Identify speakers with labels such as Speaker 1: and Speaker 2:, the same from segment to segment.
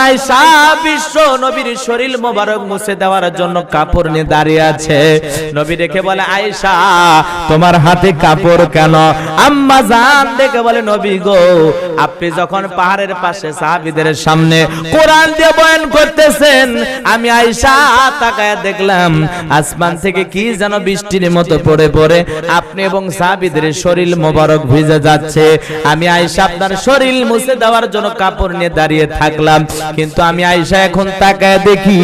Speaker 1: আয়েশা বিশ্ব নবীর শরীর মোবারক মুছে দেওয়ার জন্য কাপড় নিয়ে দাঁড়িয়ে আছে। নবী দেখে বলে, আয়েশা তোমার হাতে কাপড় কেন? আম্মা জান দেখে বলে, নবী গো, আপনি যখন পাহাড়ের পাশে সাহাবীদের সামনে কোরআন দিয়ে বয়ান করতেছেন, আমি আয়েশা তাকায়া দেখলাম আসমান থেকে কি যেন বৃষ্টির মতো পড়ে পড়ে আপনি এবং সাহাবীদের শরীর মোবারক ভিজে যাচ্ছে। আমি আয়েশা আপনার শরীর মুছে দেওয়ার জন্য কাপড় নিয়ে দাঁড়িয়ে থাকলাম, কিন্তু আমি আয়েশা এখন তাকায় দেখি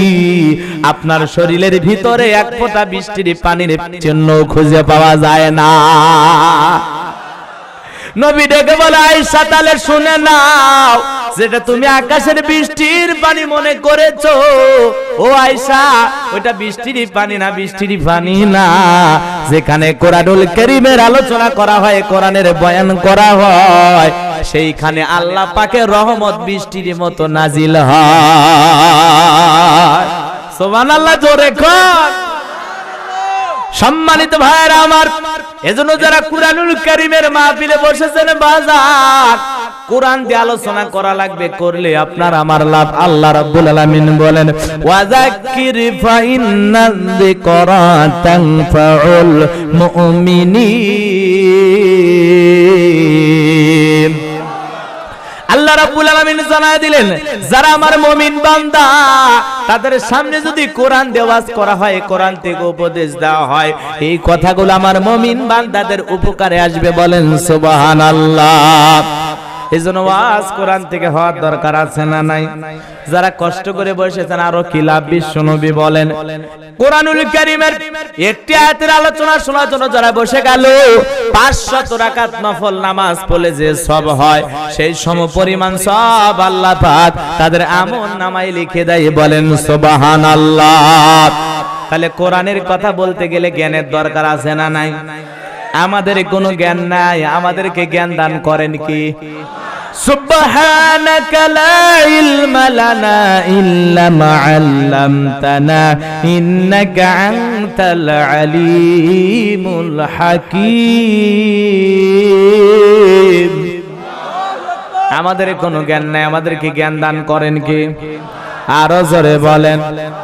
Speaker 1: আপনার শরীরের ভিতরে এক ফোঁটা বৃষ্টির পানির চিহ্ন খুঁজে পাওয়া যায় না। নবী ডেকে বলে, আয়েশা তাহলে শুনে নাও, যেটা তুমি আকাশের বৃষ্টির পানি মনে করেছো, ও আয়েশা ওটা বৃষ্টির পানি না, বৃষ্টির পানি না। যেখানে কোরআনুল কারীমের আলোচনা করা হয়, কোরআনের বয়ান করা হয়, সেইখানে আল্লাহ পাকের রহমত বৃষ্টির মতো নাজিল হয়। সুবহানাল্লাহ, জোরে কর। সম্মানিত ভাইরা আমার, এজন্য যারা কুরআনুল কারীমের মাহফিলে বসেছেন, বাজার কোরআন দিয়ে আলোচনা করা লাগবে, করলে আপনার আমার লাভ। আল্লাহ রাব্বুল আলামিন বলেন, ওয়াযাক্কির ফাইন্নায যিকরা তানফাউল মুমিনিন। আল্লাহ রাব্বুল আলামিন জানায় দিলেন, যারা আমার মুমিন বান্দা, তাদের সামনে যদি কোরআন দিয়ে ওয়াজ করা হয়, কোরআন থেকে উপদেশ দেওয়া হয়, এই কথাগুলো আমার মুমিন বান্দাদের উপকারে আসবে। বলেন সুবহানাল্লাহ। এজন্য ওয়াজ কোরআন থেকে হওয়ার দরকার আছে না নাই? যারা কষ্ট করে বসেছেন, আরো কি লাভ? বিশ্বনবী বলেন, কোরআনুল কারীমের একটি আয়াতের আলোচনা শোনার জন্য যারা বসে গেল, 500 রাকাত নফল নামাজ পড়লে যে সব হয়, সেই সমপরিমাণ সব আল্লাহ পাক তাদের আমল নামায় লিখে দেয়। বলেন সুবহানাল্লাহ। তাহলে কোরআনের কথা বলতে গেলে জ্ঞানের দরকার আছে না নাই? আমাদের কোনো জ্ঞান নাই, আমাদেরকে জ্ঞান দান করেন কি? সুবহানাকা লা ইলমা লানা ইল্লা মা আল্লামতানা ইন্নাকা আনতাল আলিমুল হাকীম। আমাদের কোনো জ্ঞান নাই, আমাদেরকে জ্ঞান দান করেন কি? আরো জোরে বলেন।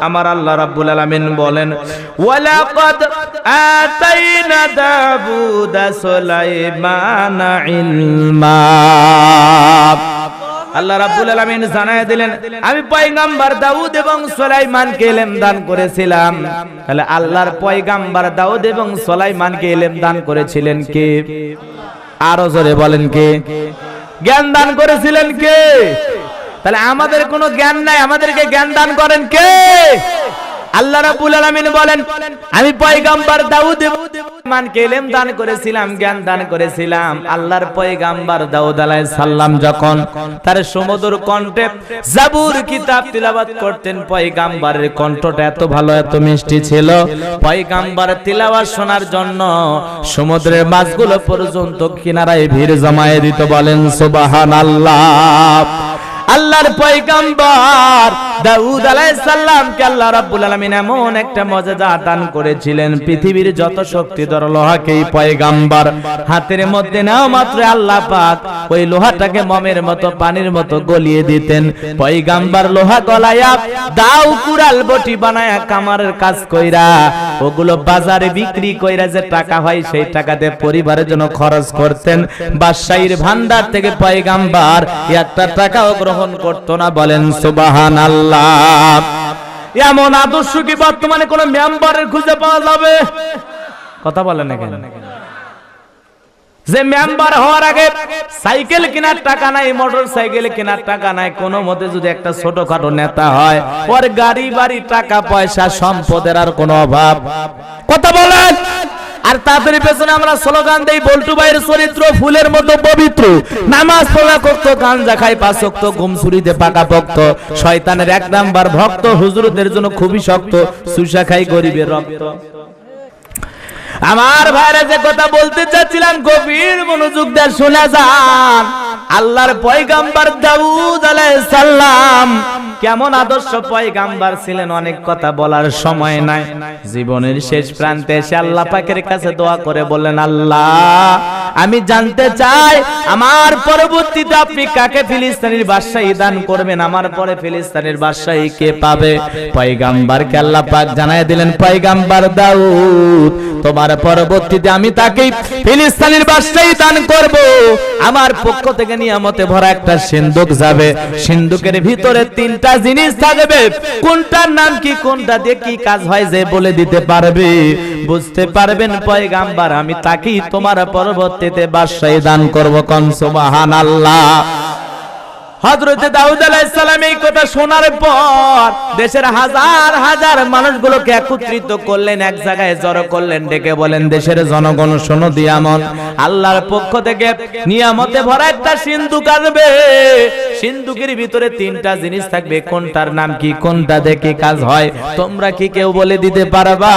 Speaker 1: আমার আল্লাহ রাব্বুল আলামিন বলেন, ওয়ালাকাদ আতাইনা দাউদা সুলাইমানা ইলমা। আল্লাহ রাব্বুল আলামিন জানায় দিলেন, আমি পয়গম্বর দাউদ এবং সুলাইমানকে ইলম দান করেছিলাম। তাহলে আল্লাহর পয়গম্বর দাউদ এবং সুলাইমানকে ইলম দান করেছিলেন কে? আরো জোরে বলেন কে? জ্ঞান দান করেছিলেন কে? তাহলে আমাদের কোনো জ্ঞান নাই, আমাদেরকে জ্ঞান দান করেন কে? আল্লাহ রাব্বুল আলামিন বলেন, আমি পয়গম্বর দাউদ এবং সুলাইমানকে ইলম দান করেছিলাম, জ্ঞান দান করেছিলাম। আল্লাহর পয়গম্বর দাউদ আলাইহিস সালাম যখন তার সুমধুর কণ্ঠে জাবুর কিতাব তিলাওয়াত করতেন, পয়গম্বরের কণ্ঠটা এত ভালো, এত মিষ্টি ছিল, পয়গম্বর তিলাওয়াত শোনার জন্য সমুদ্রের মাছগুলো পর্যন্ত কিনারায় ভিড় জমায়ে দিত। বলেন সুবহানাল্লাহ। আল্লাহর পয়গম্বর দাউদ আলাইহিস সালামকে আল্লাহ রাব্বুল আলামিন এমন একটা মর্যাদা দান করেছিলেন, পৃথিবীর যত শক্তিধর লোহাকে এই পয়গম্বর হাতের মধ্যে নাও মাত্র আল্লাহ পাক ওই লোহাটাকে মমের মতো, পানির মতো গলিয়ে দিতেন। পয়গম্বর লোহা গলায়া দাও কুড়াল বটি বানায়া কামারের কাজ কইরা ওগুলো বাজারে বিক্রি কইরা যে টাকা হয়, সেই টাকা দিয়ে পরিবারের জন্য খরচ করতেন। বাদশাহীর ভান্ডার থেকে পয়গম্বর একটা টাকাও গ্রহণ করতো না। বলেন সুবহানাল্লাহ। এমন আদর্শ কি বর্তমানে কোন মেম্বারের খুঁজে পাওয়া যাবে? কথা বলেন না কেন? যে মেম্বার হওয়ার আগে সাইকেল কেনার টাকা নাই, মোটর সাইকেল কেনার টাকা নাই, কোনো মতে যদি একটা ছোটখাটো নেতা হয়, ওর গাড়ি বাড়ি টাকা পয়সা সম্পদের আর কোনো অভাব। কথা বলেন। আর তাদের পেছনে আমরা স্লোগান দেই, বল্টু ভাইয়ের চরিত্র ফুলের মতো পবিত্র, নামাজ পড়া করতো, গাঞ্জা খাই 5 ওয়াক্ত, ঘুম চুরিতে পাকা ভক্ত, শয়তানের 1 নাম্বার ভক্ত, হুজুরদের জন্য খুবই শক্ত, সুসা খাই গরিবের রক্ত। আমার ভাইরা যে কথা বলতে চাচ্ছিলাম, গভীর মনোযোগ দিয়ে শুনে যান। আল্লাহর পয়গম্বর দাউদ আলাইহিস সালাম কেমন আদর্শ পয়গাম্বার ছিলেন, অনেক কথা বলার সময় নাই। জীবনের শেষ প্রান্তে এসে আল্লাহ পাকের কাছে দোয়া করে বললেন, আল্লাহ আমি জানতে চাই আমার পরবর্তীতে আপনি কাকে ফিলিস্তিনের বাদশাহী দান করবেন, আমার পরে ফিলিস্তিনের বাদশাহী কে পাবে? পয়গাম্বারকে আল্লাহ পাক জানায় দিলেন, পয়গাম্বার দাউদ তোমার পরবর্তীতে আমি তাকেই ফিলিস্তিনের বাদশাহী দান করব। আমার পক্ষ থেকে নিয়ামতে ভরা একটা সিন্ধুক যাবে, সিন্ধুকের ভিতরে 3টা জিনিস থাকবে, কোনটার নাম কি, কোনটা দিয়ে কি কাজ হয় যে বলে দিতে পারবে, বুঝতে পারবেন পয়গাম্বার আমি তাকেই তোমার পরবর্তীতে বাদশাহী দান করব। কোন সুবহানাল্লাহ। হযরত দাউদ আলাইহিস সালাম এই কথা শোনার পর দেশের হাজার হাজার মানুষগুলোকে একত্রিত করলেন, এক জায়গায় জড়ো করলেন, ডেকে বলেন, দেশের জনগণ শোনো দিয়ামন, আল্লাহর পক্ষ থেকে নিয়ামতে ভরা একটা সিন্ধুক আসবে, সিন্ধুকের ভিতরে 3টা জিনিস থাকবে, কোনটার নাম কি, কোনটা দেখে কাজ হয়, তোমরা কি কেউ বলে দিতে পারবা?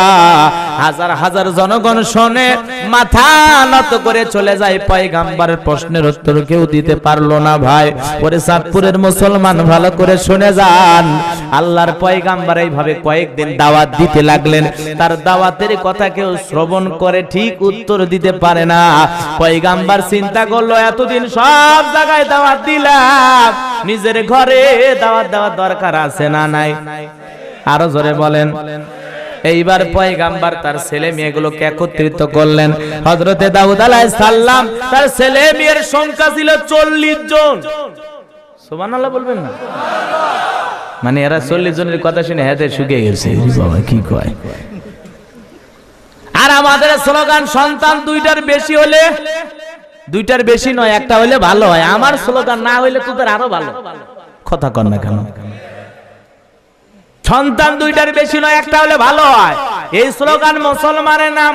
Speaker 1: হাজার হাজার জনগণ শুনে মাথা নত করে চলে যায়। পয়গাম্বরের প্রশ্নের উত্তর কেউ দিতে পারলো না। ভাই ওরে চাঁদপুরের মুসলমান ভালো করে শুনে যান, আল্লাহর পয়গাম্বর এইভাবে কয়েকদিন দাওয়াত দিতে লাগলেন, তার দাওয়াতের কথা কেউ শ্রবণ করে ঠিক উত্তর দিতে পারে না। পয়গাম্বর চিন্তা করলো, এতদিন সব জায়গায় দাওয়াত দিলাম, নিজের ঘরে দাওয়াত দেওয়ার দরকার আছে না নাই? আরো জোরে বলেন। এইবার পয়গাম্বর তার ছেলে মেয়েগুলোকে একত্রিত করলেন। হযরতে দাউদ আলাইহিস সালাম তার ছেলে মেয়ের সংখ্যা ছিল 40 জন। সুবহানাল্লাহ বলবেন না? মানে এরা 40 জনের কথা শুনে হাতে শুকিয়ে গেছে, বাবা কি কয়। আর আমাদের স্লোগান, সন্তান 2টার বেশি হলে, 2টার বেশি নয়, একটা হলে ভালো হয়। আমার স্লোগান, না হইলে তোদের আরো ভালো। কথা কর না কেন? সন্তান 2টার বেশি নয়, একটা হলে ভালো হয়। এই স্লোগান মুসলমানের নাম।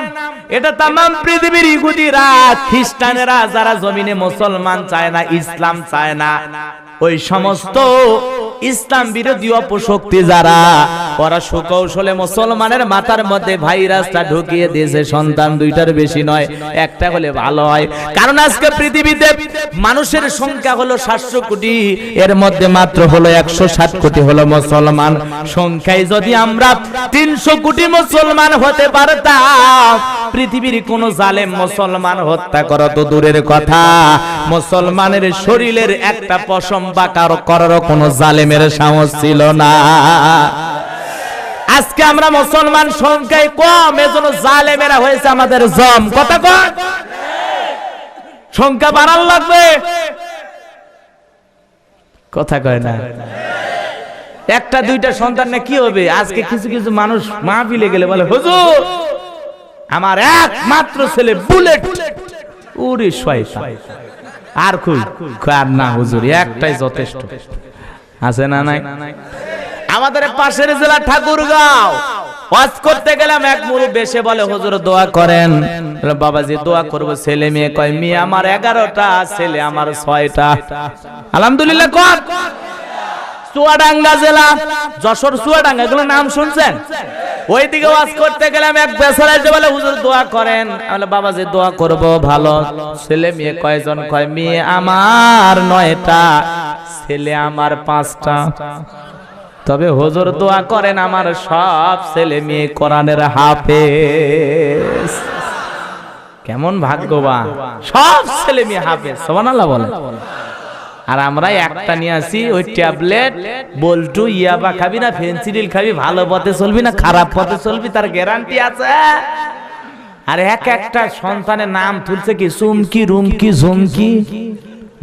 Speaker 1: এটা তামাম পৃথিবীর ইহুদিরা, খ্রিস্টানেরা যারা জমিনে মুসলমান চায় না, ইসলাম চায় না, ওই সমস্ত ইসলাম বিরোধী অপশক্তি যারা, ওরা সুকৌশলে মুসলমানের মাথার মধ্যে ভাইরাসটা ঢুকিয়ে দিয়েছে, সন্তান 2টার বেশি নয়, একটা হলে ভালো হয়। কারণ আজকে পৃথিবীতে মানুষের সংখ্যা হলো 700 কোটি, এর মধ্যে মাত্র হলো 160 কোটি হলো মুসলমান। সংখ্যায় যদি আমরা 300 কোটি মুসলমান হতে পারতাম, পৃথিবীর কোন জালেম মুসলমান হত্যা করা তো দূরের কথা, মুসলমানের শরীরের একটা পশম বাঁকা করারও কোন জালেমের সাহস ছিল না। আজকে আমরা মুসলমান সংখ্যায় কম, এজন্য জালেমেরা হয়েছে আমাদের জম। কথা কয়, সংখ্যা বাড়ার লাগবে। কথা কয় না? 1টা 2টা সন্তান না কি হবে? আজকে কিছু কিছু মানুষ মাহফিলে গেলে বলে, হুজুর আমার একমাত্র ছেলে বুলেট। ওরে শয়তান, আর কই আর না হুজুর, একটাই যথেষ্ট। আছে না নাই? আমাদের পাশের জেলা ঠাকুরগাঁও, ওয়াজ করতে গেলাম, এক মুরব্বি এসে বলে, হুজুর দোয়া করেন। বাবাজি দোয়া করব, ছেলে মেয়ে কয়, মেয়ে আমার 11টা, ছেলে আমার 6টা। আলহামদুলিল্লাহ। কর চুয়াডাঙ্গা জেলা, যশোর চুয়াডাঙ্গা, এগুলো নাম শুনছেন? ওইদিকে ওয়াজ করতে গেলাম, এক বেচারা এসে বলে, হুজুর দোয়া করেন। আমি বাবাজি দোয়া করব, ভালো। ছেলে মেয়ে কয়জন? কয় মেয়ে আমার 9টা, ছেলে আমার 5টা। তবে হুজুর দোয়া করেন আমার সব ছেলে মেয়ে কোরআনের হাফেজ। কেমন ভাগ্যবান, সব ছেলে মেয়ে হাফেজ। সুবহানাল্লাহ বলে। আর আমরা একটা নিয়ে আসি, ওই ট্যাবলেট, বল্টু, ইয়াবা খাবি না ফেন্সিডিল খাবি, ভালো পথে চলবি না খারাপ পথে চলবি, তার গ্যারান্টি আছে। আর একটা সন্তানের নাম তুলছে কি, Chumki, Rumki, Jhumki,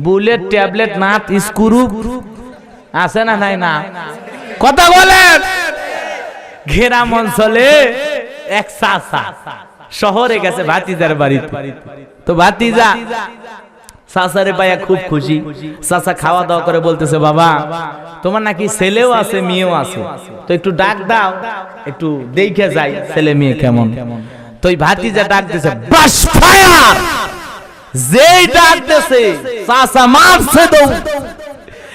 Speaker 1: bullet, tablet, nut, screw. আছে না নাই? না কথা বলেন। গ্রাম অঞ্চলে এক চাচা শহরে গেছে ভাতিজার বাড়িতে, তো ভাতিজা চাচারে পাইয়া খুব খুশি। চাচা খাওয়া দাওয়া করে বলতেছে, বাবা তোমার নাকি ছেলেও আছে মেয়েও আছে, তো একটু ডাক দাও, একটু দেখে যাই ছেলে মেয়ে কেমন। তো ওই ভাতিজা ডাক দিছে, ব্রাশ ফায়ার। যেই ডাক দিছে চাচা মারছে দৌড়,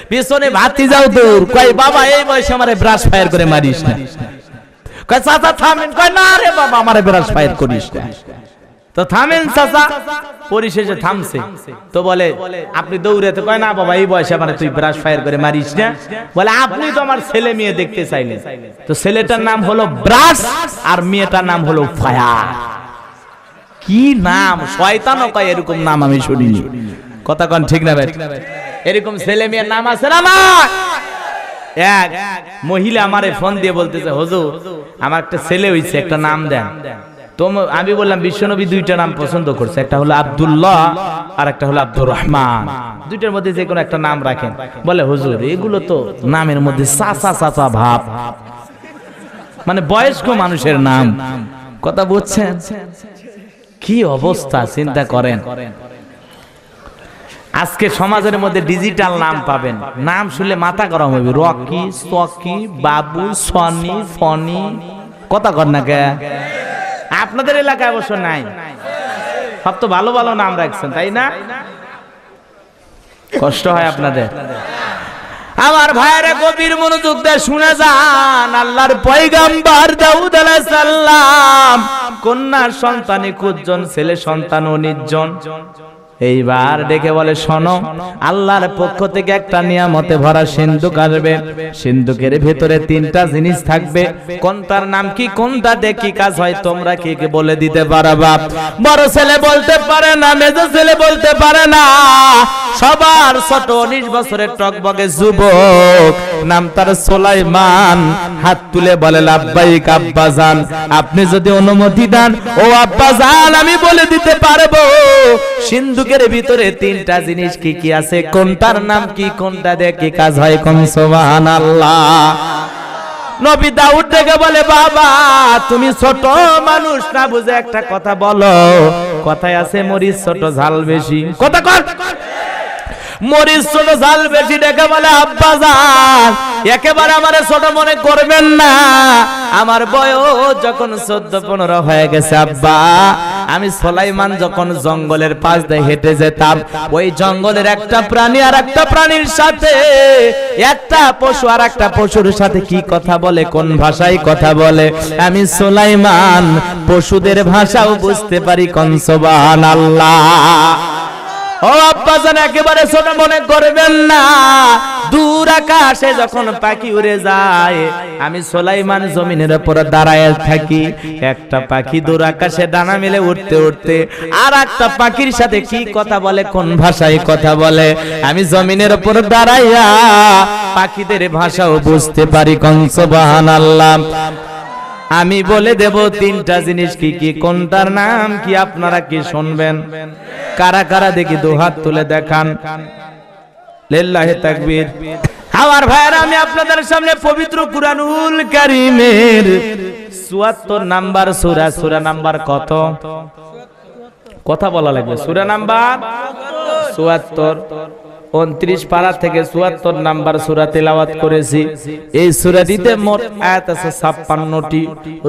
Speaker 1: পিছনে ভাতিজাও দৌড়। কয় বাবা এই বয়সে আমারে ব্রাশ ফায়ার করে মারিস না। কয় চাচা থামেন। কয় না রে বাবা আমারে ব্রাশ ফায়ার করিস না। তো থামেন চাচা, পরিশেষে থামছে। তো বলে আপনি দৌড়াতে, কয় না বাবা এই বয়সে মানে তুই ব্রাশ ফায়ার করে মারিস না। বলে আপনি তো আমার ছেলে মেয়ে দেখতে চাইলেন। তো ছেলেটার নাম হলো ব্রাশ আর মেয়েটার নাম হলো ফায়ার। কি নাম! শয়তানও কয় এরকম নাম আমি শুনিনি। কথা কোন ঠিক না ভাই? এরকম ছেলে মেয়ের নাম আছে না আমার? এক মহিলা আমারে ফোন দিয়ে বলতেছে, হুজুর আমার একটা ছেলে হইছে, একটা নাম দেন। তো আমি বললাম বিশ্বনবী দুইটা নাম পছন্দ করছে, একটা হলো আব্দুল্লাহ আর একটা হলো আব্দুর রহমান, দুইটার মধ্যে যে কোনো একটা নাম রাখেন। বলে হুজুর এগুলো তো নামের মধ্যে চাচা চাচা ভাব, মানে বয়স্ক মানুষের নাম। কথা বুঝছেন? কি অবস্থা চিন্তা করেন। আজকে সমাজের মধ্যে ডিজিটাল নাম পাবেন, নাম শুনলে মাথা গরম হবে। রকি, সকি, বাবু, সনি, ফনি। কথা কর না কে? আপনাদের এলাকায় অবশ্য নাই, সব তো ভালো ভালো নাম রাখছেন, তাই না? কষ্ট হয় আপনাদের। আমার ভাইরা গভীর মনোযোগ দিয়ে শুনে যান। আল্লাহর পয়গম্বর দাউদ আলাইহিস সালাম কন্যা সন্তানে কুজন, ছেলে সন্তান 19 জন। এইবার ডেকে বলে শোনো, আল্লাহর পক্ষ থেকে একটা নিয়ামতে ভরা সিন্ধুক আসবে। সিন্ধুকের ভিতরে 3টা জিনিস থাকবে। কোনটার নাম কি, কোনটা দিয়ে কি কাজ হয়, তোমরা কি কি বলে দিতে পারবা? বড় ছেলে বলতে পারে না, মেজো ছেলে বলতে পারে না, সবার ছোট 19 বছরের টকবগে যুবক, নাম তার সুলাইমান, হাত তুলে বলে লাব্বাইক আব্বাজান, আপনি যদি অনুমতি দেন ও আব্বাজান আমি বলে দিতে পারবো সিন্ধুকের ভিতরে 3টা জিনিস কি কি আছে, কোনটার নাম কি, কোনটা দিয়ে কি কাজ হয়। কোন সুবহানাল্লাহ। নবী দাউদ থেকে বলে বাবা তুমি ছোট মানুষ না বুঝে একটা কথা বলো। কথায় আছে মরিচ ছোট ঝাল বেশি। কথা কর, মরিচ ছোট ঝাল বেশি। ডেকে বলে আব্বাজান একেবারে আমারে ছোট মনে করবেন না, আমার বয়স যখন 14-15 হয়ে গেছে আব্বা, আমি সুলাইমান যখন জঙ্গলের পাশ দিয়ে হেঁটে যেতাম, ওই জঙ্গলের একটা প্রাণী আর একটা প্রাণীর সাথে, একটা পশু আর একটা পশুর সাথে কি কথা বলে, কোন ভাষায় কথা বলে, আমি সুলাইমান পশুদের ভাষাও বুঝতে পারি। কোন সুবহানাল্লাহ। ও আব্বাজান একেবারে ছোট মনে করবেন না, দূর আকাশে যখন পাখি উড়ে যায়, আমি সুলাইমান জমিনের উপর দাঁড়ায় থাকি। একটা পাখি দূর আকাশে ডানা মেলে উঠতে উঠতে আর একটা পাখির সাথে কি কথা বলে, কোন ভাষায় কথা বলে, আমি জমিনের উপর দাঁড়াইয়া পাখিদের ভাষাও বুঝতে পারি। কোন সুবহানাল্লাহ। আমি বলে দেব 3টা জিনিস কি কি, কোনটার নাম কি, আপনারা কি শুনবেন? কারা কারা দেখি দুহাত তুলে দেখান। লিল্লাহি তাকবীর। আমার ভাইরা আমি আপনাদের সামনে পবিত্র কুরআনুল কারীমের ৭৪ নাম্বার সূরা, সূরা নাম্বার কত? কথা বলা লাগবে। সূরা নাম্বার ৭৪, 29 পারা থেকে ৭৪ নাম্বার সূরা তেলাওয়াত করেছি। এই সূরাটিতে মোট আয়াত আছে 56টি,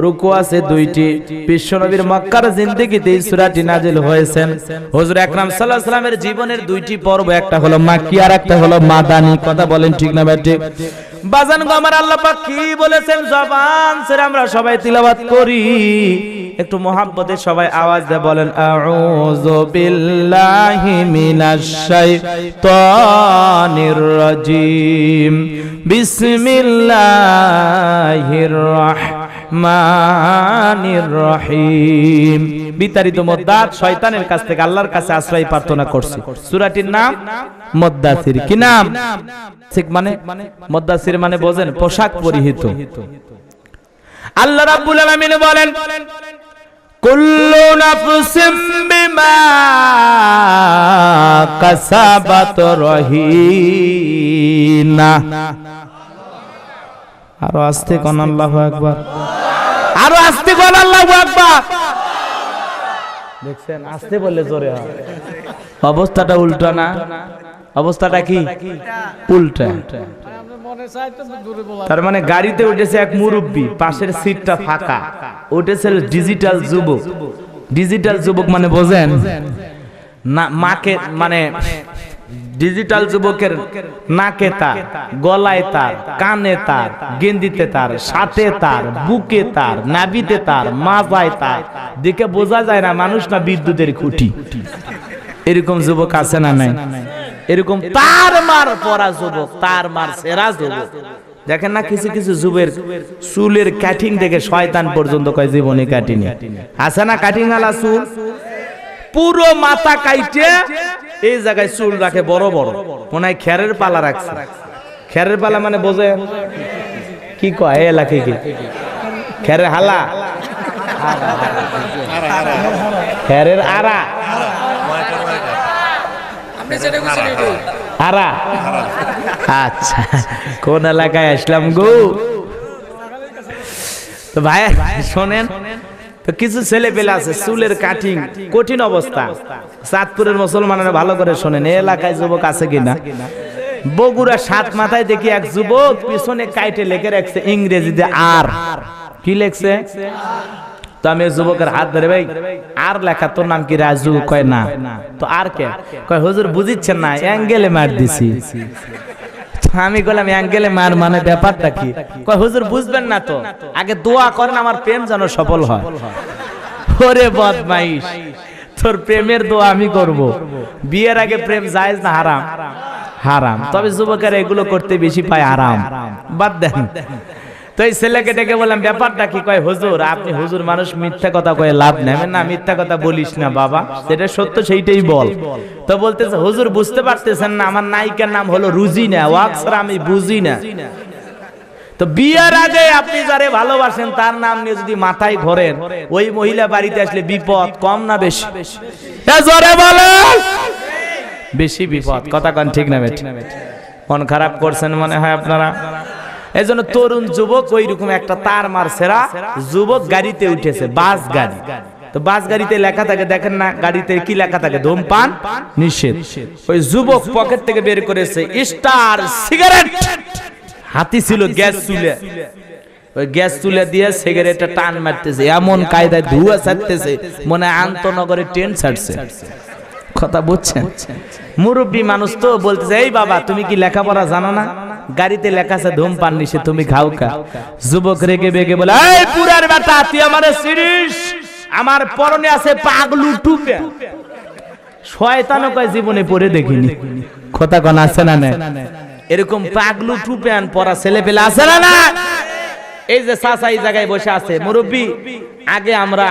Speaker 1: রুকু আছে 2টি। বিশ্বনবীর মক্কার জিন্দেগিতে এই সূরাটি নাজিল হয়েছেন। হুজুর আকরাম সাল্লাল্লাহু আলাইহি ওয়াসাল্লামের জীবনের 2টি পর্ব, একটা হলো মাক্কি আর একটা হলো মাদানী। কথা বলেন ঠিক না ভাই? ঠিক। বাজান গো আমার আল্লাহ পাক কি বলেছেন জবান ছেড়ে আমরা সবাই তিলাওয়াত করি। একটু মোহাব্বতে সবাই আওয়াজ দিয়ে বলেন আউযু বিল্লাহি মিনাশ শাইতানির রাজিম বিসমিল্লাহির রাহমানির রহিম। বিতাড়িত মুদ্দাত শয়তানের কাছ থেকে আল্লাহর কাছে আশ্রয় প্রার্থনা করছি। সূরাটির নাম মুদ্দাসির। কি নাম? ঠিক মানে মুদ্দাসির মানে বোঝেন পোশাক পরিহিত। আল্লাহ রাব্বুল আলামিন বলেন কুল্লু নাফসিম বিমা কাসাবাত রহিনা। আরো আস্তে কোন আল্লাহু আকবার, আরো আস্তে কোন আল্লাহু আকবার। দেখছেন আস্তে বললে জোরে হয়। অবস্থাটা উল্টা না? অবস্থাটা কি উল্টা। তার মানে গাড়িতে উঠেছে এক মুরব্বী, পাশের সিটটা ফাঁকা, উঠেছে ডিজিটাল যুবক। ডিজিটাল যুবক মানে বোঝেন না, মাকে মানে ডিজিটাল যুবকের নাকে তার, গলায় তার, কানে তার, গেন্দিতে তার, সাথে তার, বুকে তার, নাভিতে তার, মাজায় তার, দেখে বোঝা যায় না মানুষ না বিদ্যুতের খুঁটি। এরকম যুবক আছে না নাই? এরকম তার মার পরা যুবক, তার মার সেরা যুবক। দেখেন না কিছু কিছু যুবের চুলের কাটিং দেখে শয়তান পর্যন্ত কয় জীবনে কাটিনি। আছে না কাটিং আলা চুল, পুরো মাথা কাইটে এই জায়গায় চুল রাখে বড় বড়, মনে হয় খেরের পালা রাখছে। খেরের পালা মানে বোঝে কি কয় এলাকায় কি খেরের হালা, খেরের আরা, আরা। আচ্ছা, কোন এলাকায় আসলাম গো? তো ভাই শোনেন, তো কিছু ছেলে পেলে আছে চুলের কাটিং কঠিন অবস্থা। চাঁদপুরের মুসলমানেরা ভালো করে শোনেন, এই এলাকায় যুবক আছে কিনা? বগুড়া সাত মাথায় দেখি এক যুবক পিছনে কাইটে লেখে রাখছে ইংরেজিতে আর। কি লেখছে? তো আমি যুবকের হাত ধরে, ভাই আর লেখা, তোর নাম কি? রাজু। কয় না। তো আর কে? কয় হুজুর বুঝিচ্ছেন না, অ্যাঙ্গেলে মার দিছি। আমি বললাম অ্যাঙ্গেলে মার মানে ব্যাপারটা কি? কয় হুজুর বুঝবেন না তো, আগে দোয়া করেন আমার প্রেম যেন সফল হয়। ওরে বদমাইশ, তোর প্রেমের দোয়া আমি করব। বিয়ের আগে প্রেম জায়েজ না হারাম? হারাম। তবে যুবকেরা এগুলো করতে বেশি পায় আরাম। বাদ দেন। তো এই ছেলেকে ডেকে বললাম ব্যাপারটা কি? কয় হুজুর আপনি হুজুর মানুষ মিথ্যা কথা কয়ে লাভ নেবেন না, মিথ্যা কথা বলিস না বাবা, যেটা সত্য সেইটাই বল। তো বলতেছে হুজুর বুঝতে পারতেছেন না, আমার নায়িকার নাম হলো রুজিনা, ওয়াক্সরা আমি বুঝি না। তো বিয়ের আগে আপনি যারে ভালোবাসেন তার নাম নিয়ে যদি মাথায় ঘোরেন, ওই মহিলা বাড়িতে আসলে বিপদ কম না বেশি? জোরে বলেন, বেশি বিপদ। কথা কন ঠিক না বেঠিক? মন খারাপ করছেন মনে হয় আপনারা। এই জন্য তরুণ যুবক ওই রকম একটা তার মার সেরা যুবক গাড়িতে উঠেছে, বাস গাড়ি। তো বাস গাড়িতে লেখা থাকে, দেখেন না গাড়িতে কি লেখা থাকে? ধূমপান নিষেধ। ওই যুবক পকেট থেকে বের করেছে স্টার সিগারেট, হাতি ছিল গ্যাস চুলে, ওই গ্যাস চুলে দিয়ে সিগারেটটা টান মারতেছে, এমন কায়দায় ধোঁয়া ছাড়তেছে মনে হয় আন্তনগরে ট্রেন ছাড়ছে। কথা বুঝছেন? মুরব্বী মানুষ তো বলতেছে, এই বাবা তুমি কি লেখাপড়া জানো না? গাড়িতে লেখা আছে ধূমপান নিষেধ, তুমি খাও কা? যুবক রেগে বেগে বলে, এই পুরার বেটা তুই আমারে চিনিস? আমার পরনে আছে পাগলু টুপি। শয়তানও কয় জীবনে পরে দেখিনি। কথা কোন আছে না না? এরকম পাগলু টুপি আন পরা ছেলে পেলে আছে না না? এই যে চাচা এই জায়গায় বসে আছে মুরব্বী, আগে আমরা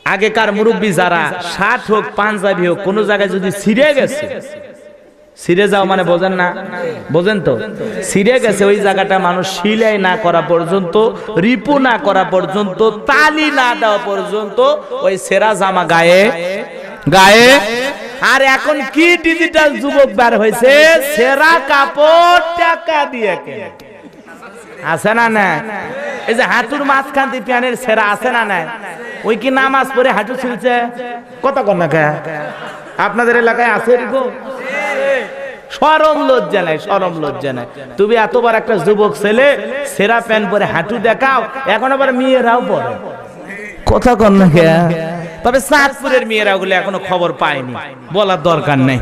Speaker 1: আগেকার মুরব্বী যারা শার্ট হোক পাঞ্জাবি হোক কোন জায়গায় যদি ছিঁড়ে গেছে, ছিঁড়ে যাও মানে বোঝেন না? বোঝেন তো? ছিঁড়ে গেছে ওই জায়গাটা মানুষ সিলাই না করা পর্যন্ত, রিপু না করা পর্যন্ত, তালি না দেওয়া পর্যন্ত ওই সেরা জামা গায়ে গায়ে। আর এখন কি ডিজিটাল যুবক বার হয়েছে, সেরা কাপড় টাকা দিয়ে কেনে। আছে না না? এই যে হাঁটুর মাঝখান দিয়ে প্যানের সেরা আছে না না? ওই কি নামাজ পড়ে হাঁটু ছিলছে? কত কর না কে? আপনাদের এলাকায় আছে এরকম? শরম লজ্জা নাই, শরম লজ্জা নাই। তুমি এতবার একটা যুবক ছেলে সেরা প্যান্ট পরে হাঁটু দেখাও, এখন আবার মেয়েরাও পরে। কথা কর না কে? তবে চাঁদপুরের মেয়েরা ওগুলো এখনো খবর পায়নি, বলার দরকার নেই।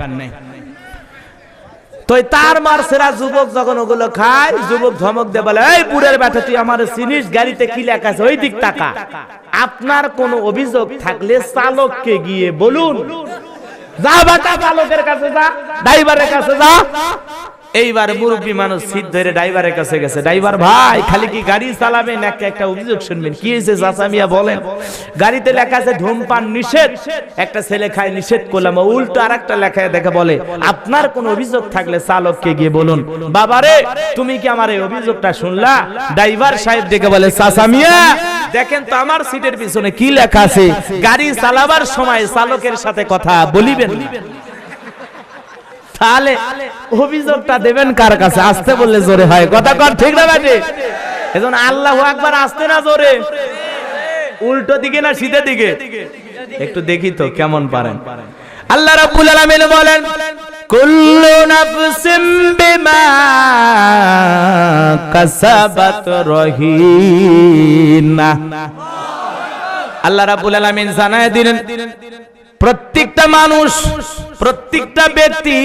Speaker 1: তো তার মার সেরা যুবক যখন ওগুলো খায়, যুবক ধমক দিয়ে বলে, এই বুড়ের বেটা তুই আমার চিনিস? গাড়িতে কি লেখা আছে ওই দিক তাকা। আপনার কোনো অভিযোগ থাকলে চালককে গিয়ে বলুন। যা বাটা চালকের কাছে যা, ড্রাইভারের কাছে যা। এইবার মুরব্বী মানুষ সিট ধরে ড্রাইভারের কাছে গেছে, ড্রাইভার ভাই খালি কি গাড়ি চালাবেন নাকি একটা অভিযোগ শুনবেন? কি হয়েছে চাচা মিয়া বলেন? গাড়িতে লেখা আছে ধূমপান নিষেধ, একটা ছেলে খায় নিষেধ করলাম, উল্টো আরেকটা লেখায় দেখে বলে আপনার কোন অভিযোগ থাকলে চালককে গিয়ে বলুন। বাবারে তুমি কি আমার এই অভিযোগটা শুনলা? ড্রাইভার সাহেব দেখে বলে, চাচা মিয়া দেখেন তো আমার সিটের পিছনে কি লেখা আছে, গাড়ি চালাবার সময় চালকের সাথে কথা বলিবেন। তাহলে অভিযোগটা দেবেন কার কাছে? আসতে বললে জোরে হয়। কথা কর ঠিক না বেটি? এজন্য আল্লাহু আকবার আসতে না জোরে? উল্টো দিকে না সিধে দিকে? একটু দেখি তো কেমন পারেন। আল্লাহ রাব্বুল আলামিন বলেন, কুল্লু নাফসিম বিমা কাসাবাত রহিনা। আল্লাহ রাব্বুল আলামিন জানায় দিলেন প্রত্যেকটা মানুষ, প্রত্যেকটা ব্যক্তি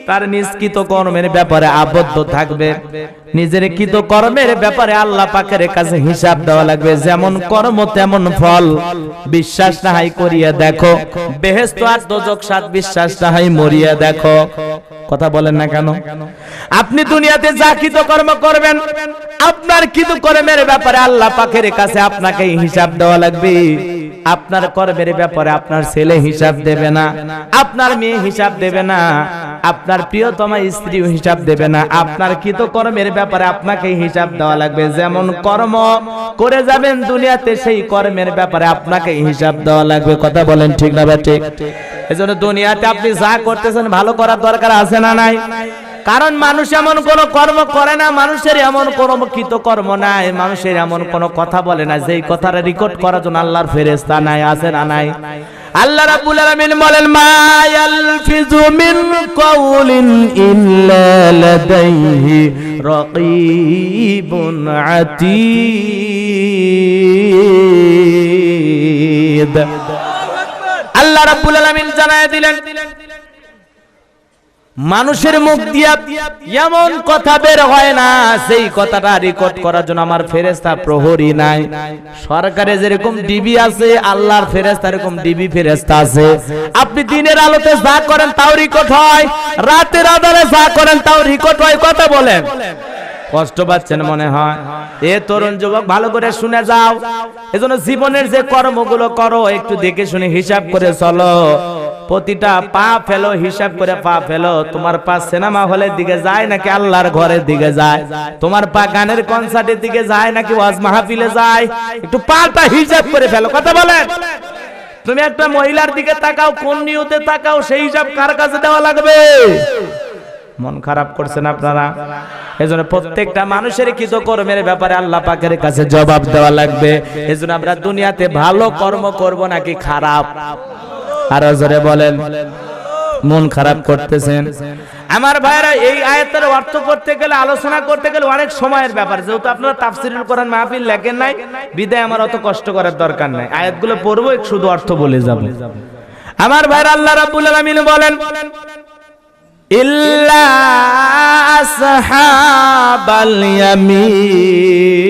Speaker 1: তার নিজ কৃতকর্মের ব্যাপারে আবদ্ধ থাকবে। নিজের কৃতকর্মের ব্যাপারে আল্লাহ পাকের কাছে হিসাব দেওয়া লাগবে। যেমন কর্ম তেমন ফল। বিশ্বাস না হয় করিয়া দেখো, বেহেশত আর দোজখ সাত বিশ্বাস না হয় মরিয়া দেখো। কথা বলেন না কেন? আপনি দুনিয়াতে যা কৃতকর্ম করবেন, আপনার কৃতকর্মের ব্যাপারে আল্লাহ পাকের কাছে আপনাকে হিসাব দেওয়া লাগবে। আপনার কর্মের ব্যাপারে আপনার ছেলে হিসাব দেবে না, আপনার মেয়ে হিসাব দেবে না, আপনার প্রিয়তমা স্ত্রী হিসাব দেবে না। আপনার কৃতকর্মের ব্যাপারে আপনাকে হিসাব দেওয়া লাগবে। যেমন কর্ম করে যাবেন দুনিয়াতে, সেই কর্মের ব্যাপারে আপনাকে হিসাব দেওয়া লাগবে। কথা বলেন ঠিক না ঠিক? এজন্য দুনিয়াতে আপনি যা করতেছেন ভালো করার দরকার আছে না নাই? কারণ মানুষ এমন কোন কর্ম করে না, মানুষের এমন কোন কৃতকর্ম নাই, মানুষের এমন কোন কথা বলে না যেই কথাটা রেকর্ড করার জন্য আল্লাহর ফেরেশতা নাই, আছে না নাই? আল্লাহ রাব্বুল আলামিন বলেন, মা ইয়ালফিজু মিন কাউলিন ইল্লা লাদাইহি রাকীবুন আতীদ। আল্লাহ রাব্বুল আলামিন জানায় দিলেন, মানুষের মুখ দিয়া এমন কথা বের হয় না সেই কথাটা রেকর্ড করার জন্য আমার ফেরেশতা প্রহরী নাই। সরকারে যেরকম ডিবি আছে, আল্লাহর ফেরেশতা এরকম ডিবি ফেরেশতা আছে। আপনি দিনের আলোতে যা করেন তাও রেকর্ড হয়, রাতের আধারে যা করেন তাও রেকর্ড হয়। কথা বলেন, কষ্ট পাচ্ছেন মনে হয়? এ তরুণ যুবক ভালো করে শুনে যাও। এজন্য জীবনের যে কর্মগুলো করো একটু দেখে শুনে হিসাব করে চলো। প্রতিটা পা ফেলো, হিসাব করে পা ফেলো। তোমার পা সিনেমা হলের দিকে যায় নাকি আল্লাহর ঘরের দিকে যায়? তোমার পা গানের কনসার্টের দিকে যায় নাকি ওয়াজ মাহফিলে যায়? একটু পাটা হিসাব করে ফেলো। কথা বলেন। তুমি একটা মহিলার দিকে তাকাও, কোন নিয়তে তাকাও, সেই হিসাব কার কাছে দেওয়া লাগবে? মন খারাপ করছেন আপনারা? এজন্য প্রত্যেকটা মানুষের কৃতকর্মের ব্যাপারে আল্লাহ পাকের কাছে জবাব দেওয়া লাগবে। এজন্য আমরা দুনিয়াতে ভালো কর্ম করব নাকি খারাপ? আর জোরে বলেন। মন খারাপ করতেছেন আমার ভাইরা? এই আয়াতের অর্থ করতে গেলে, আলোচনা করতে গেলে অনেক সময়ের ব্যাপার। যেহেতু আপনারা তাফসীরুল কোরআন মাহফিল লেখেন নাই, বিদায় আমার অত কষ্ট করার দরকার নাই। আয়াতগুলো পড়বো, শুধু অর্থ বলে যাব। আমার ভাইরা, আল্লাহ রাব্বুল আলামিন বলেন, ইল্লা আসহাবাল ইয়ামিন।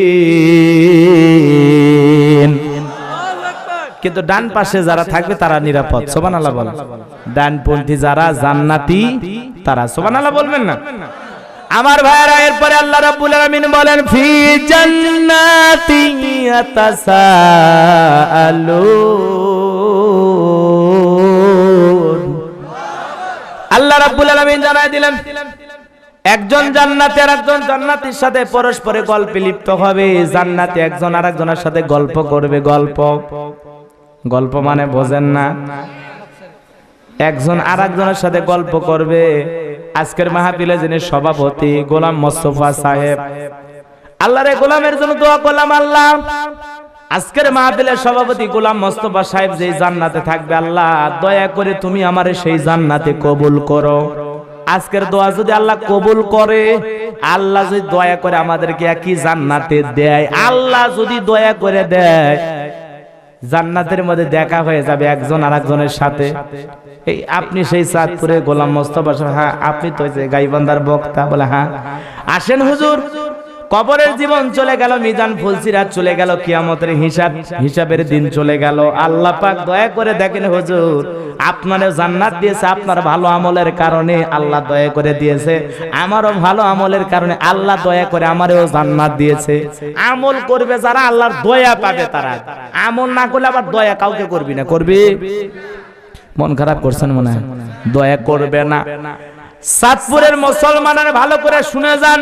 Speaker 1: কিন্তু ডান পাশে যারা থাকবে তারা নিরাপদ। সুবহানাল্লাহ বলেন। ডানপন্থী যারা জান্নাতি তারা। সুবহানাল্লাহ বলবেন না? আমার ভাইরা, এরপরে আল্লাহ রাব্বুল আলামিন বলেন, ফি জান্নাতি ইয়াতাসাআলুন। আল্লাহ রাব্বুল আলামিন জানায় দিলেন, একজন জান্নাতি আর একজন জান্নাতীর সাথে পরস্পরে গল্পে লিপ্ত হবে। জান্নাতি একজন আরেকজনের সাথে গল্প করবে। গল্প মানে বোঝেন না? একজন আরেকজনের সাথে গল্প করবে। আজকের মাহফিলে যিনি সভাপতি, গোলাম মোস্তফা সাহেব, আল্লাহর গোলামের জন্য দোয়া করলাম, আল্লাহ আজকের মাহফিলের সভাপতি গোলাম মোস্তফা সাহেব যেই জান্নাতে থাকবে, আল্লাহ দয়া করে তুমি আমারে সেই জান্নাতে কবুল করো। আজকের দোয়া যদি আল্লাহ কবুল করে, আল্লাহ যদি দয়া করে আমাদেরকে একই জান্নাতে দেয়, আল্লাহ যদি দয়া করে দেয়, জান্নাতের মধ্যে দেখা হয়ে যাবে একজন আরেকজনের সাথে। এই আপনি সেই চাঁদপুরে গোলাম মোস্তফা সাহেব? হ্যাঁ। আপনি তো গাইবান্ধার বক্তা? বলে হ্যাঁ। আসেন হুজুর। কবরের জীবন চলে গেল, মিজান ফুলসিরাত চলে গেল, কিয়ামতের হিসাবের দিন চলে গেল। আল্লাহ পাক দয়া করে দেখেন হুজুর, আপনারও জান্নাত দিয়েছে আপনার ভালো আমলের কারণে, আল্লাহ দয়া করে দিয়েছে। আমারও ভালো আমলের কারণে আল্লাহ দয়া করে আমারও জান্নাত দিয়েছে। আমল করবে যারা আল্লাহর দয়া পাবে তারা। আমল না করলে আবার দয়া কাউকে করবি না। করবি? মন খারাপ করছেন মনে হয়? দয়া করবে না। চাঁদপুরের মুসলমানের ভালো করে শুনে যান।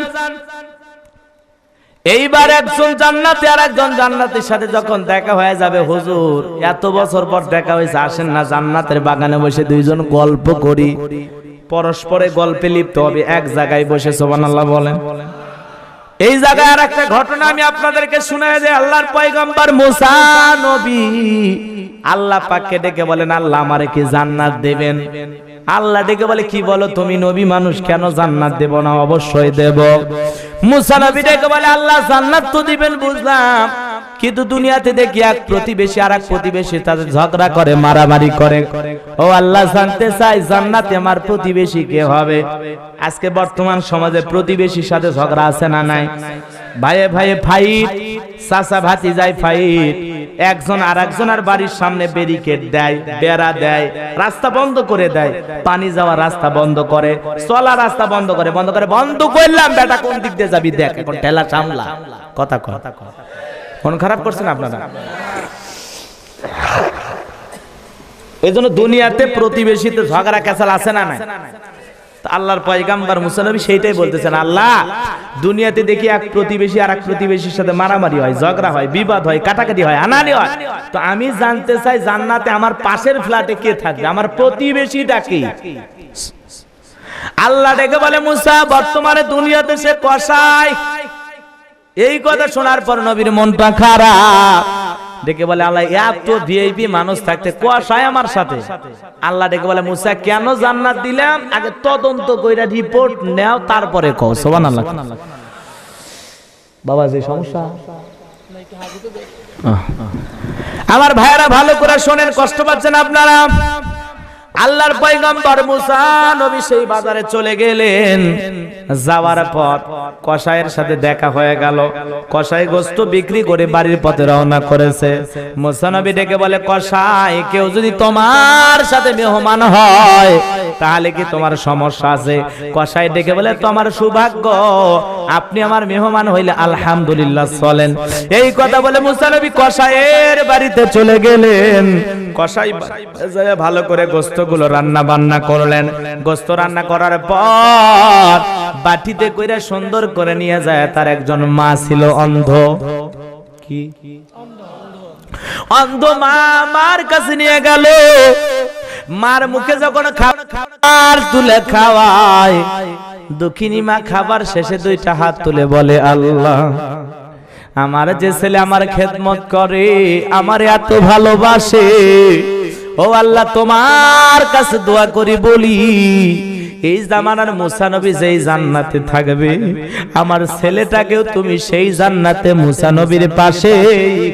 Speaker 1: এইবার একজন জান্নাতি আর একজন জান্নাতের সাথে যখন দেখা হয়ে যাবে, হুজুর এত বছর পর দেখা হয়েছে, আসেন না জান্নাতের বাগানে বসে দুইজন গল্প করি। পরস্পরে গল্পে লিপ্ত হবে এক জায়গায় বসে। সুবহানাল্লাহ বলেন। এই জায়গায় আর একটা ঘটনা আমি আপনাদেরকে শুনাই দেই। আল্লাহর পয়গম্বর মুসা নবী আল্লাহ পাককে ডেকে বলেন, আল্লাহ আমারে কি জান্নাত দেবেন? আল্লাহ ডেকে বলে, কি বলো তুমি নবী মানুষ, কেন জান্নাত দেব না? অবশ্যই দেব। মুসা নবী ডেকে বলে, আল্লাহ জান্নাত তো দিবেন বুঝলাম, কিন্তু দুনিয়াতে দেখি এক প্রতিবেশী আর এক প্রতিবেশীর সাথে ঝগড়া করে, মারামারি করে। ও আল্লাহ, জানতে চাই জান্নাতে আমার প্রতিবেশী কে হবে? আজকে বর্তমান সমাজে প্রতিবেশীর সাথে ঝগড়া আছে না নাই? ভাইয়ে ভাইয়ে ফাইট, চাচা ভাতিজায় ফাইট, একজন আর একজনের বাড়ির সামনে ব্যারিকেড দেয়, বেড়া দেয়, রাস্তা বন্ধ করে দেয়, পানি যাওয়ার রাস্তা বন্ধ করে, চলা রাস্তা বন্ধ করে, বন্ধ করলাম, বেটা কোন দিক দিয়ে যাবি দেখ, এখন ঠেলা সামলা, কথা কথা মন খারাপ করছেন আপনারা। এই জন্য দুনিয়াতে প্রতিবেশীতে ঝগড়া ক্যাসাল আছে না নাই? আল্লাহর পয়গাম্বর মুসা নবী সেইটাই বলতেছেন, আল্লাহ দুনিয়াতে দেখি এক প্রতিবেশী আর এক প্রতিবেশীর সাথে মারামারি হয়, ঝগড়া হয়, বিবাদ হয়, কাটাকাটি হয়, আনানি হয়, তো আমি জানতে চাই জান্নাতে আমার পাশের ফ্ল্যাটে কে থাকবে, আমার প্রতিবেশীটা কি? আল্লাহ ডেকে বলে, মুসা বর্তমানে দুনিয়াতে সে কসাই। এই কথা শোনার পর নবীর মনটা খারাপ, ডেকে বলে, আল্লাহ এত ভিআইপি মানুষ থাকতে কসাই আমার সাথে? আল্লাহ ডেকে বলে, মুসা কেন জান্নাত দিলাম আগে তদন্ত কইরা রিপোর্ট নাও, তারপরে কও। সুবহানাল্লাহ। বাবা যে সমস্যা, আমার ভাইরা ভালো করে শোনেন, কষ্ট পাচ্ছেন আপনারা। আল্লাহর পয়গম্বর মুসা নবী সেই বাজারে চলে গেলেন, যাওয়ার পর কসাইয়ের সাথে দেখা হয়ে গেল। কসাই গোশত বিক্রি করে বাড়ির পথে রওনা করেছে। মুসা নবী ডেকে বলে, কসাই কেউ যদি তোমার সাথে মেহমান হয় তাহলে কি তোমার সমস্যা আছে? কসাই ডেকে বলে, তোমার সৌভাগ্য, আপনি আমার মেহমান হইলে আলহামদুলিল্লাহ চলেন। এই কথা বলে মুসা নবী কসাইয়ের বাড়িতে চলে গেলেন। কসাই ভালো করে গোশত গুলো রান্না বান্না করলেন। গোশত রান্না করার পর বাটিতে কইরা সুন্দর করে নিয়ে যায়। তার একজন মা ছিল অন্ধ, কি অন্ধ মা, মার কাছে নিয়ে গেল। মার মুখে যখন খাবার তুলে খাওয়ায়, দুঃখিনী মা খাবার শেষে দুইটা হাত তুলে বলে, আল্লাহ আমার যে ছেলে আমার খেদমত করে, আমার এত ভালোবাসে, ও আল্লাহ তোমার কাছে দোয়া করি বলি, এই জামানার মুসা নবী যেই জান্নাতে থাকবে, আমার ছেলেটাকেও তুমি সেই জান্নাতে মুসা নবীর পাশে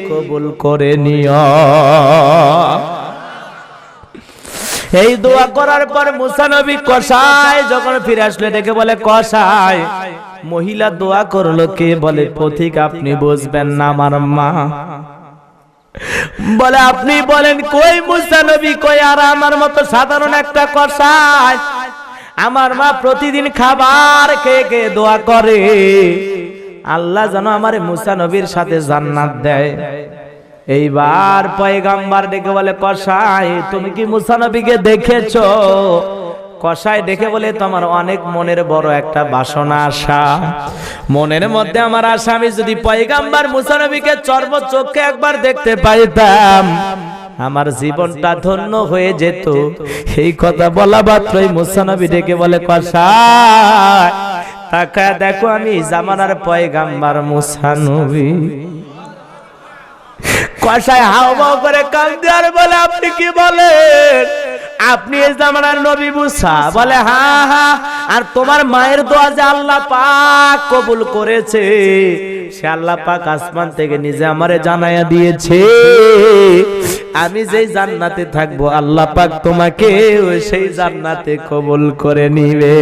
Speaker 1: কবুল করে নিও। এই দোয়া করার পর মুসা নবী কসাই যখন ফিরে আসলে ডেকে বলে, কসাই মহিলা দোয়া করলো কে? বলে, পথিক আপনি বুঝবেন না, আমার মা। বলে, আপনি বলেন কই মুসা নবী কই? আর আমার মতো সাধারণ একটা কসাই, আমার মা প্রতিদিন খাবার খেয়ে খেয়ে দোয়া করে, আল্লাহ যেন আমার মুসা নবীর সাথে জান্নাত দেয়। এইবার পয়গাম্বর ডেকে বলে, কসাই তুমি কি মুসা নবীকে দেখেছো? কসাই দেখে বলে, তোমার অনেক মনের বড় একটা বাসনা, আশা মনের মধ্যে আমার আশা, আমি যদি পয়গাম্বর মুসা নবীকে চর্মচক্ষে একবার দেখতে পাইতাম আমার জীবনটা ধন্য হয়ে যেত। এই কথা বলা মাত্রই মুসা নবী ডেকে বলে, কসাই তাকায় দেখো আমি জামানার পয়গাম্বর মুসা নবী। কসাই হাওমাও করে কাঁদে আর বলে, আপনি কি বলেন? আপনি এই জামানার নবী মুসা? বলে, হ্যাঁ হ্যাঁ। আর তোমার মায়ের দোয়া যে আল্লাহ পাক কবুল করেছে, সে আল্লাহ পাক আসমান থেকে নিজে আমারে জানায়া দিয়েছে, আমি যেই জান্নাতে থাকবো আল্লাহ পাক তোমাকে সেই জান্নাতে কবুল করে নিবে।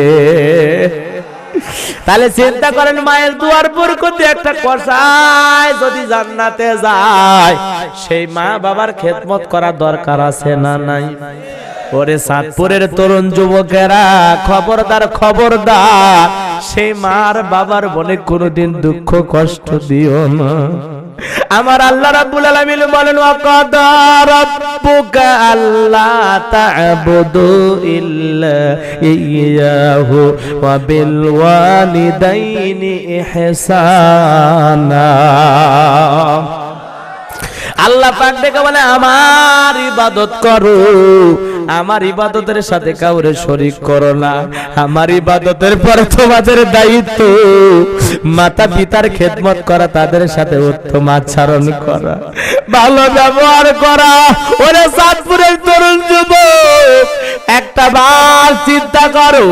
Speaker 1: তাহলে চিন্তা করেন, মায়ের দুয়ার বরকতে একটা কসাই যদি জান্নাতে যায়, সেই মা বাবার খেদমত করা দরকার আছে না নাই? ওরে চাঁদপুরের তরুণ যুবকেরা, খবরদার খবরদার, সেই মার বাবার বলে কোনোদিন দুঃখ কষ্ট দিও না। আমার আল্লাহ রাব্বুল আলামিন বলেন, ওয়াকাদা রাব্বুকা আল্লা তা'বুদু ইল্লা ইয়্যাহু ওয়া বিল ওয়ালিদাইনি ইহসানা। আল্লাহ পাক ডেকে বলে, আমার ইবাদত করো, আমার ইবাদতের সাথে কাউরে শরীক করো না। আমার ইবাদতের পরে তোমাদের দায়িত্ব মাতা পিতার খেদমত করা, তাদের সাথে উত্তম আচরণ করা, ভালো ব্যবহার করা। ওরে চাঁদপুরের তরুণ যুবক, একটা বার চিন্তা করো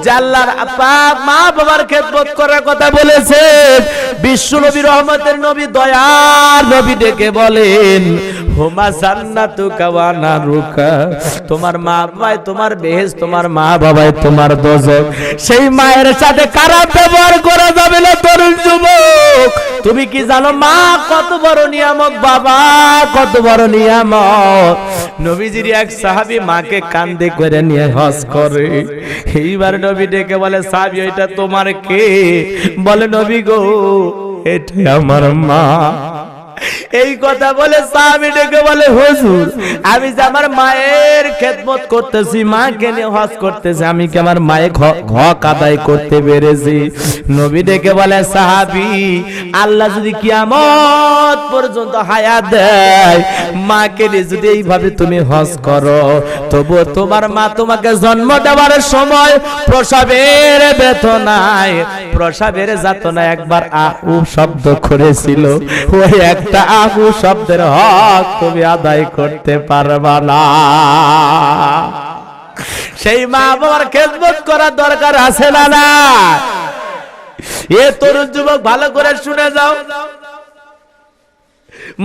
Speaker 1: যে আল্লাহর পাক মা বাবার খেদমত করার কথা বলেছেন। বিশ্ব নবী রহমতের নবী দয়ার নবী ডেকে বলেন হুমা জান্নাতুকা ওয়া নারুকা, তোমার মা বাবাই তোমার বেহেশত, তোমার মা বাবাই তোমার দোজখ। সেই মায়ের সাথে খারাপ ব্যবহার করা যাবে না তরুণ যুবক। তুমি কি জানো মা কত বড় নিয়ামত, বাবা কত বড় নিয়ামত। নবীজির এক সাহাবী মাকে কাঁধে করে নিয়ে হজ করে। এইবার নবী ডেকে বলে সাহাবী এটা তোমার কে? বলে নবী গো এটা আমার মা। এই কথা বলে সাহাবী ডেকে বলে হুজুর আমি যে আমার মায়ের খেদমত করতেছি, মাকে নিয়ে হজ করতেছি, আমি কি আমার মায়ের হক আদায় করতে পেরেছি? নবী ডেকে বলে সাহাবী আল্লাহ যদি কিয়ামত পর্যন্ত হায়াত দেয়, মাকে নিয়ে যদি এইভাবে তুমি হজ করো, তবু তোমার মা তোমাকে জন্ম দেওয়ার সময় প্রসবের বেদনায়, প্রসবের যাতনায় একবার আহু শব্দ করেছিল। ওই একটা আহু শব্দের হক তুমি আদায় করতে পারবা না। সেই মা বাবার খেদমত করার দরকার আছে না? না এ তরুণ যুবক ভালো করে শুনে যাও,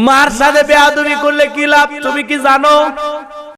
Speaker 1: মার সাথে বেয়াদবি করলে কি লাভ তুমি কি জানো?